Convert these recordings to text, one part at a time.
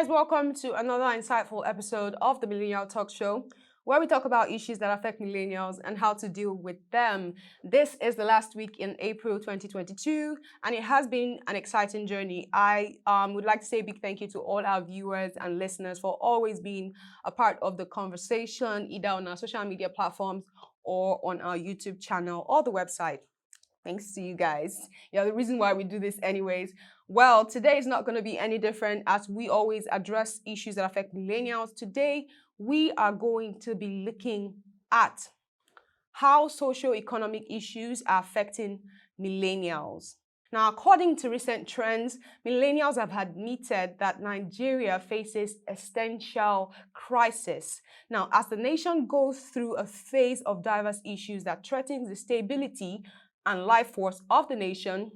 guys, welcome to another insightful episode of the Millennial Talk Show, where we talk about issues that affect millennials and how to deal with them. This is the last week in April 2022, and it has been an exciting journey. I would like to say a big thank you to all our viewers and listeners for always being a part of the conversation, either on our social media platforms or on our YouTube channel or the website. Thanks to you guys. You're the reason why we do this anyways. Well, today is not going to be any different as we always address issues that affect millennials. Today, we are going to be looking at how socio-economic issues are affecting millennials. Now, according to recent trends, millennials have admitted that Nigeria faces existential crisis. Now, as the nation goes through a phase of diverse issues that threatens the stability and life force of the nation,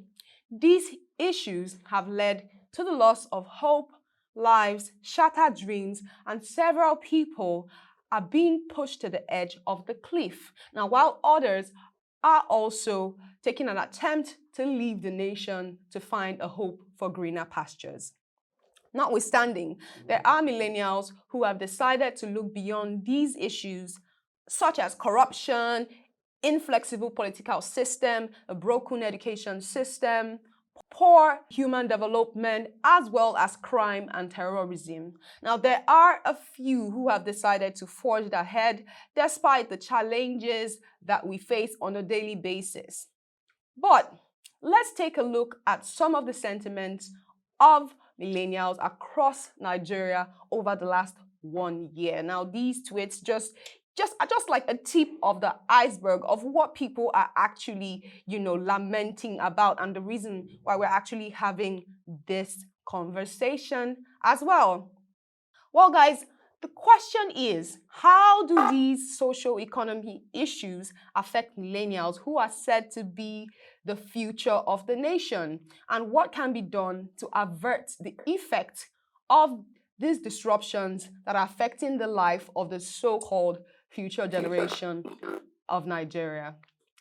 these issues have led to the loss of hope, lives, shattered dreams, and several people are being pushed to the edge of the cliff. Now, while others are also taking an attempt to leave the nation to find a hope for greener pastures. Notwithstanding, there are millennials who have decided to look beyond these issues, such as corruption, inflexible political system, a broken education system, poor human development, as well as crime and terrorism. Now, there are a few who have decided to forge ahead despite the challenges that we face on a daily basis. But let's take a look at some of the sentiments of millennials across Nigeria over the last 1 year. Now, these tweets just like a tip of the iceberg of what people are actually, lamenting about and the reason why we're actually having this conversation as well. Well, guys, the question is, how do these socio-economic issues affect millennials who are said to be the future of the nation? And what can be done to avert the effect of these disruptions that are affecting the life of the so-called future generation of Nigeria?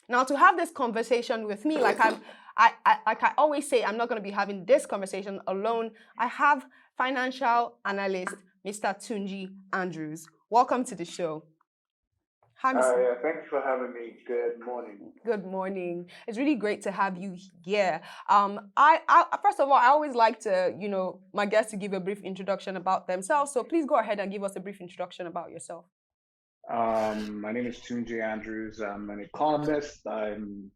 Now, to have this conversation with me, like I always say, I'm not going to be having this conversation alone. I have financial analyst Mr. Tunji Andrews. Welcome to the show. Hi, Mr. Thank you for having me. Good morning. Good morning. It's really great to have you here. First of all, I always like to, my guests to give a brief introduction about themselves. So please go ahead and give us a brief introduction about yourself. My name is Tunji Andrews. I'm an economist. I'm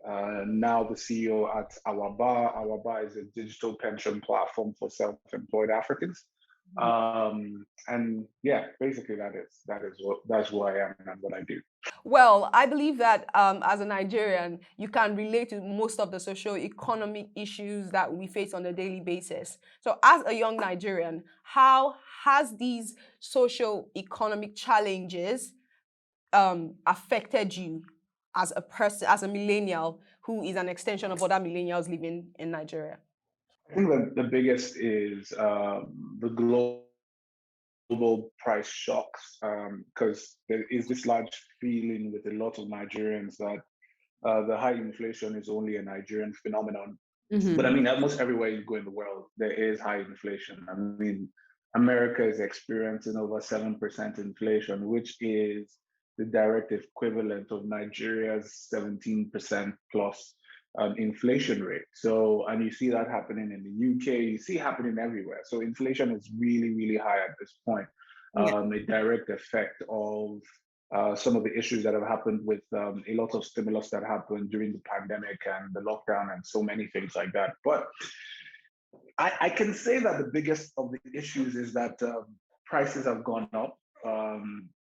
now the CEO at Awaba. Awaba is a digital pension platform for self-employed Africans. And yeah, basically that's who I am and what I do. Well, I believe that as a Nigerian, you can relate to most of the socio-economic issues that we face on a daily basis. So as a young Nigerian, how has these socio-economic challenges affected you as a person, as a millennial who is an extension of other millennials living in Nigeria? I think that the biggest is the global price shocks, because there is this large feeling with a lot of Nigerians that the high inflation is only a Nigerian phenomenon. Mm-hmm. But I mean, almost everywhere you go in the world, there is high inflation. I mean, America is experiencing over 7% inflation, which is the direct equivalent of Nigeria's 17% plus inflation rate. So, and you see that happening in the UK, you see it happening everywhere. So inflation is really, really high at this point. A direct effect of some of the issues that have happened with a lot of stimulus that happened during the pandemic and the lockdown and so many things like that. But I can say that the biggest of the issues is that prices have gone up.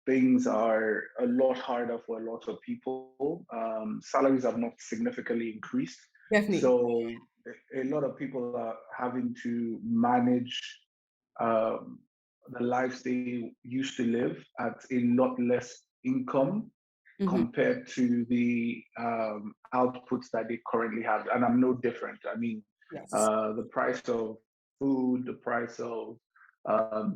Things are a lot harder for a lot of people. Salaries have not significantly increased. Definitely. So a lot of people are having to manage the lives they used to live at a lot less income compared to the outputs that they currently have. And I'm no different. I mean, the price of food, the price of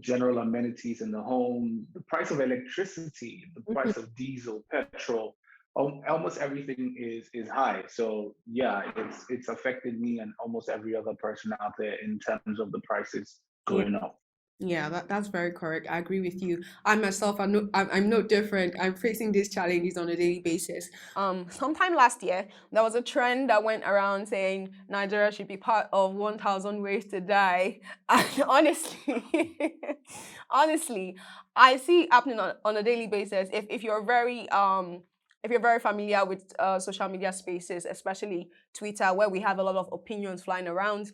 general amenities in the home, the price of electricity, the price of diesel, petrol, almost everything is high. So yeah, it's affected me and almost every other person out there in terms of the prices going up. Yeah, that's very correct. I agree with you. I myself, I'm no different. I'm facing these challenges on a daily basis. Sometime last year, there was a trend that went around saying Nigeria should be part of 1,000 Ways to Die. And honestly, honestly, I see it happening on a daily basis. If you're very familiar with social media spaces, especially Twitter, where we have a lot of opinions flying around,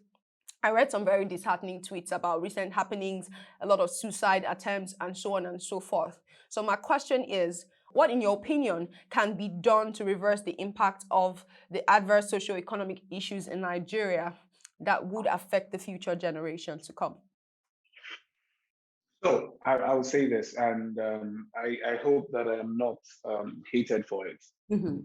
I read some very disheartening tweets about recent happenings, a lot of suicide attempts, and so on and so forth. So, my question is, what, in your opinion, can be done to reverse the impact of the adverse socio-economic issues in Nigeria that would affect the future generations to come? So I will say this, and I hope that I am not hated for it. Hmm.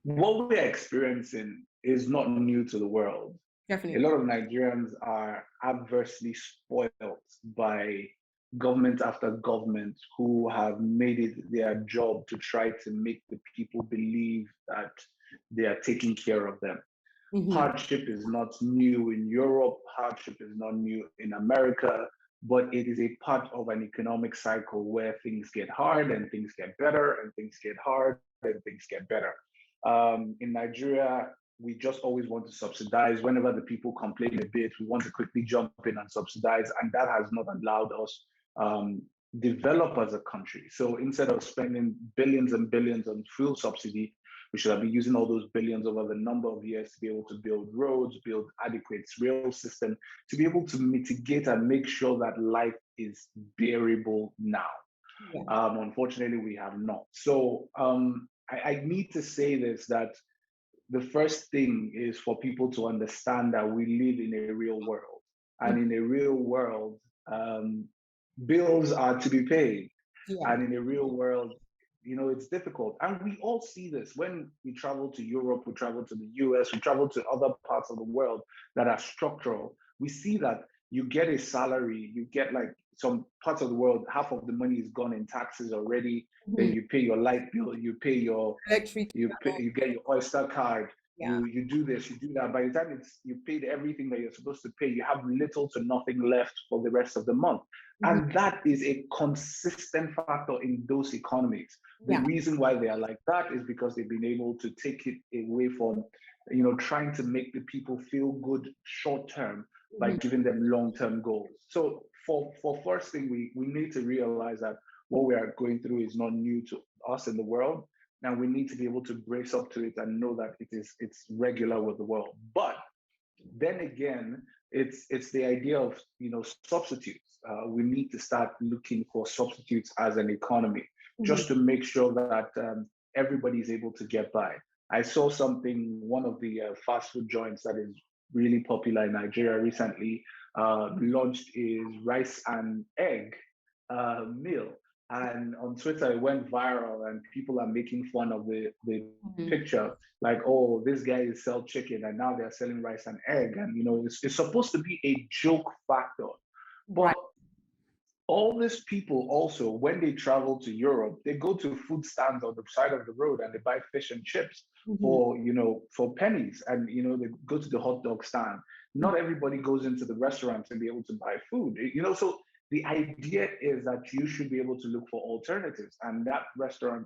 What we're experiencing is not new to the world. A Definitely. lot of Nigerians are adversely spoiled by government after government who have made it their job to try to make the people believe that they are taking care of them. Hmm. Hardship is not new in Europe, hardship is not new in America, but it is a part of an economic cycle where things get hard and things get better and things get hard and things get better. In Nigeria, we just always want to subsidize. Whenever the people complain a bit, we want to quickly jump in and subsidize, and that has not allowed us um, develop as a country. So instead of spending billions and billions on fuel subsidy, we should have been using all those billions over the number of years to be able to build roads, build adequate rail system, to be able to mitigate and make sure that life is bearable now. Yeah. Unfortunately, we have not. So I need to say this, that the first thing is for people to understand that we live in a real world. And in a real world, bills are to be paid. Yeah. And in the real world, it's difficult. And we all see this when we travel to Europe, we travel to the US, we travel to other parts of the world that are structural. We see that you get a salary, you get, like, some parts of the world, half of the money is gone in taxes already. Then Mhm. you pay your light bill, you pay your Electricity you and pay, all. you get your Oyster card, Yeah. you do this, you do that. By the time you paid everything that you're supposed to pay, you have little to nothing left for the rest of the month. Mhm. And that is a consistent factor in those economies. The Yeah. reason why they are like that is because they've been able to take it away from, trying to make the people feel good short term by Mhm. giving them long term goals. So for first thing, we need to realize that what we are going through is not new to us in the world. Now we need to be able to brace up to it and know that it's regular with the world. But then again, it's the idea of, substitutes. We need to start looking for substitutes as an economy, Mhm. just to make sure that everybody is able to get by. I saw something, one of the fast food joints that is really popular in Nigeria recently launched is rice and egg meal. And on Twitter, it went viral, and people are making fun of the Mhm. picture, like, oh, this guy is sell chicken, and now they're selling rice and egg, and it's supposed to be a joke factor, Right. but all these people also, when they travel to Europe, they go to food stands on the side of the road and they buy fish and chips Mhm. for pennies, and they go to the hot dog stand. Mhm. Not everybody goes into the restaurants and be able to buy food. So the idea is that you should be able to look for alternatives, and that restaurant,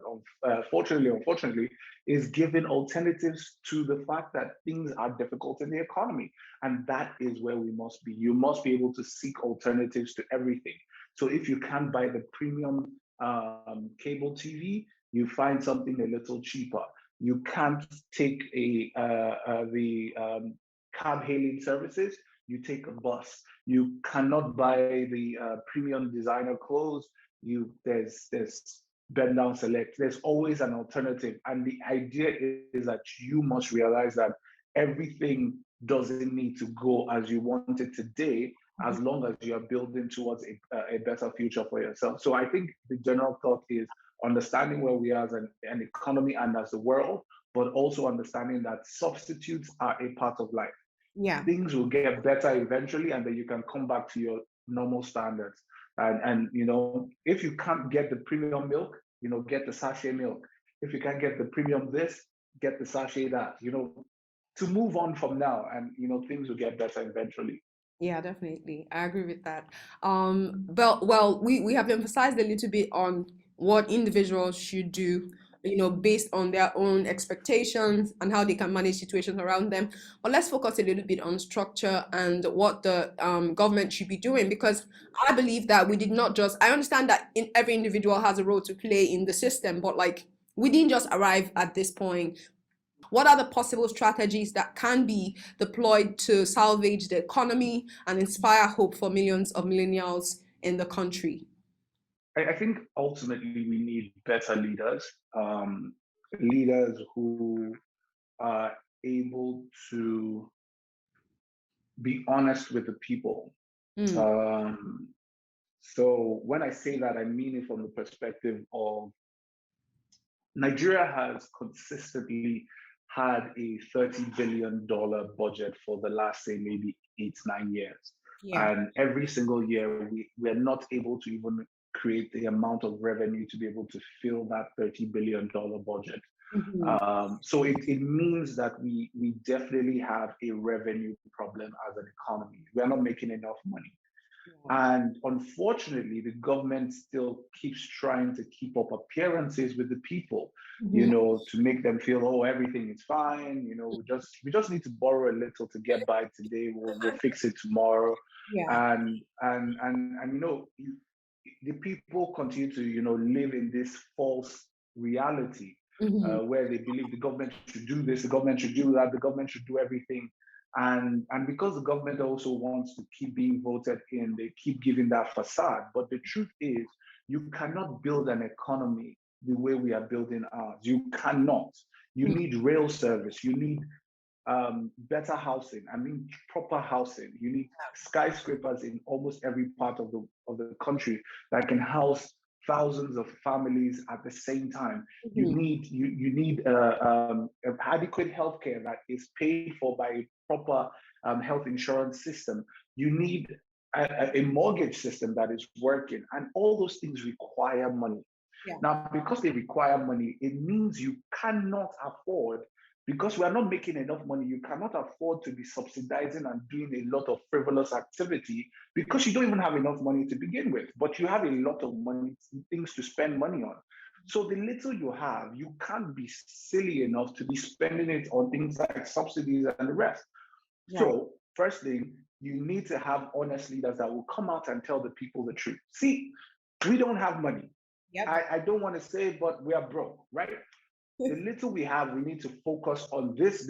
fortunately, unfortunately, is giving alternatives to the fact that things are difficult in the economy, and that is where we must be. You must be able to seek alternatives to everything. So if you can't buy the premium cable TV, you find something a little cheaper. You can't take the cab hailing services. You take a bus. You cannot buy the premium designer clothes. There's bend down select. There's always an alternative, and the idea is that you must realize that everything doesn't need to go as you want it today, Mhm. as long as you are building towards a better future for yourself. So I think the general thought is understanding where we are as an economy and as the world, but also understanding that substitutes are a part of life. Yeah. Things will get better eventually, and then you can come back to your normal standards. And if you can't get the premium milk, get the sachet milk. If you can't get the premium this, get the sachet that. To move on from now, and things will get better eventually. Yeah, definitely. I agree with that. Well, we have emphasized a little bit on what individuals should do, based on their own expectations and how they can manage situations around them. But let's focus a little bit on structure and what the government should be doing, because I believe that we did not just, I understand that every individual has a role to play in the system, but like we didn't just arrive at this point. What are the possible strategies that can be deployed to salvage the economy and inspire hope for millions of millennials in the country? I think ultimately we need better leaders, leaders who are able to be honest with the people. Mm, Um, so when I say that, I mean it from the perspective of Nigeria has consistently had a $30 billion budget for the last, say, maybe 8, 9 years. yeah. And every single year, we're not able to even create the amount of revenue to be able to fill that $30 billion budget. Mhm. So it means that we definitely have a revenue problem as an economy. We're not making enough money. Yeah. And unfortunately, the government still keeps trying to keep up appearances with the people, Mhm. to make them feel, oh, everything is fine. We just need to borrow a little to get by today. We'll fix it tomorrow. Yeah. And the people continue to live in this false reality, Mhm. where they believe the government should do this, the government should do that, the government should do everything. And because the government also wants to keep being voted in, they keep giving that facade. But the truth is, you cannot build an economy the way we are building ours. You cannot. You Mhm. need rail service. You need better housing. I mean, proper housing. You need skyscrapers in almost every part of the country that can house thousands of families at the same time. Mhm. You need adequate healthcare that is paid for by a proper health insurance system. You need a mortgage system that is working, and all those things require money. Yeah. Now, because they require money, it means you cannot afford, because we are not making enough money, you cannot afford to be subsidizing and doing a lot of frivolous activity because you don't even have enough money to begin with, but you have a lot of money, things to spend money on. So the little you have, you can't be silly enough to be spending it on things like subsidies and the rest. Right. So, first thing, you need to have honest leaders that will come out and tell the people the truth. See, we don't have money. Yep. I don't want to say, but we are broke, right? The little we have, we need to focus on this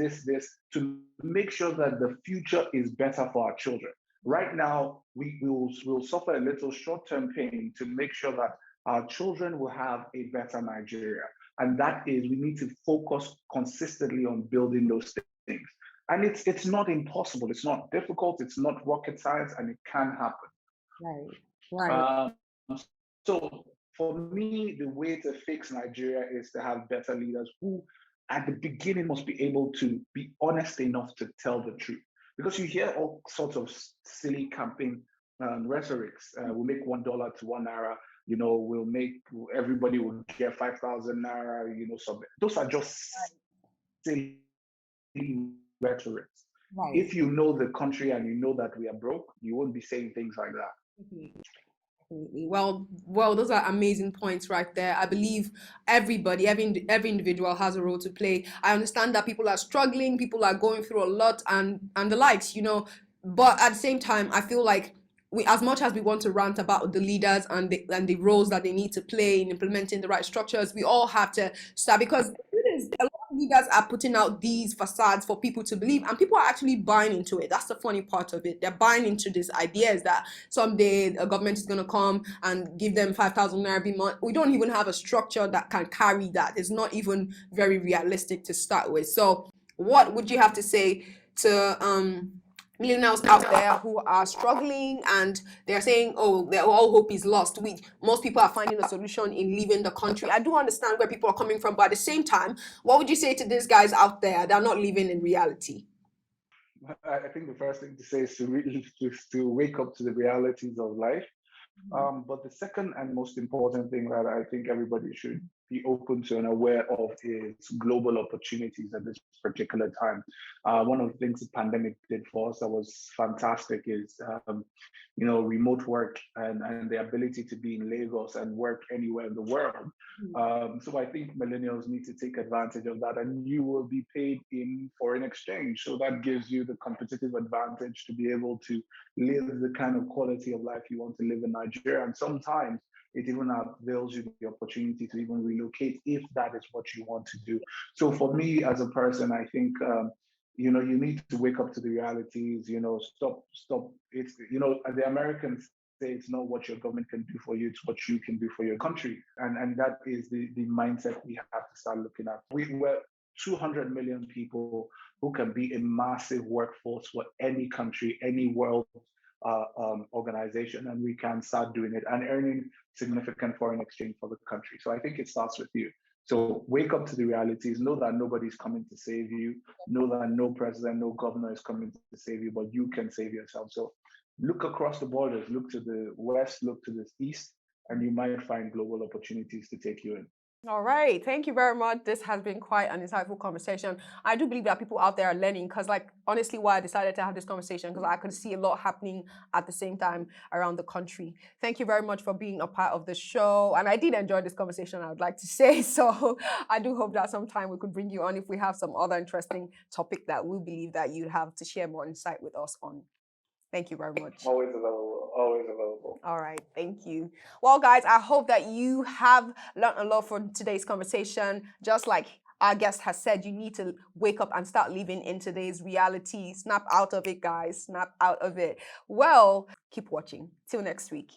to make sure that the future is better for our children. Right now, we will suffer a little short-term pain to make sure that our children will have a better Nigeria. And that is, we need to focus consistently on building those things. And it's not impossible, it's not difficult, it's not rocket science, and it can happen. Right. Right. Um, so for me, the way to fix Nigeria is to have better leaders who, at the beginning, must be able to be honest enough to tell the truth. Because you hear all sorts of silly campaign rhetorics. We'll make $1 to 1 naira. We'll make everybody will get 5,000 naira. So those are just silly rhetorics. Right. If you know the country and you know that we are broke, you won't be saying things like that. Mhm. Absolutely. Well, those are amazing points right there. I believe everybody, every individual has a role to play. I understand that people are struggling, people are going through a lot, and the likes, But at the same time, I feel like we, as much as we want to rant about the leaders and the roles that they need to play in implementing the right structures, we all have to start, because the truth is, a lot of leaders are putting out these facades for people to believe, and people are actually buying into it. That's the funny part of it. They're buying into these ideas that someday a government is going to come and give them 5,000 naira every month. We don't even have a structure that can carry that. It's not even very realistic to start with. So, what would you have to say to millennials out there who are struggling and they're saying, oh, all hope is lost? Most people are finding a solution in leaving the country. I do understand where people are coming from, but at the same time, what would you say to these guys out there that are not living in reality? I think the first thing to say is to wake up to the realities of life. But the second and most important thing that I think everybody should be open to and aware of is global opportunities at this particular time. One of the things the pandemic did for us that was fantastic is, remote work and the ability to be in Lagos and work anywhere in the world. So I think millennials need to take advantage of that, and you will be paid in foreign exchange. So that gives you the competitive advantage to be able to live the kind of quality of life you want to live in Nigeria. And sometimes it even avails you the opportunity to even relocate if that is what you want to do. So for me as a person, I think you need to wake up to the realities. Stop. It's the Americans say it's not what your government can do for you; it's what you can do for your country, and that is the mindset we have to start looking at. We're 200 million people who can be a massive workforce for any country, any world organization, and we can start doing it and earning significant foreign exchange for the country. So I think it starts with you. So wake up to the realities, know that nobody's coming to save you, know that no president, no governor is coming to save you, but you can save yourself. So look across the borders, look to the west, look to the east, and you might find global opportunities to take you in. All right. Thank you very much. This has been quite an insightful conversation. I do believe that people out there are learning because, honestly, why I decided to have this conversation, because I could see a lot happening at the same time around the country. Thank you very much for being a part of the show. And I did enjoy this conversation, I would like to say. So I do hope that sometime we could bring you on if we have some other interesting topic that we believe that you'd have to share more insight with us on. Thank you very much. Always available. Always available. All right. Thank you. Well, guys, I hope that you have learned a lot from today's conversation. Just like our guest has said, you need to wake up and start living in today's reality. Snap out of it, guys. Snap out of it. Well, keep watching. Till next week.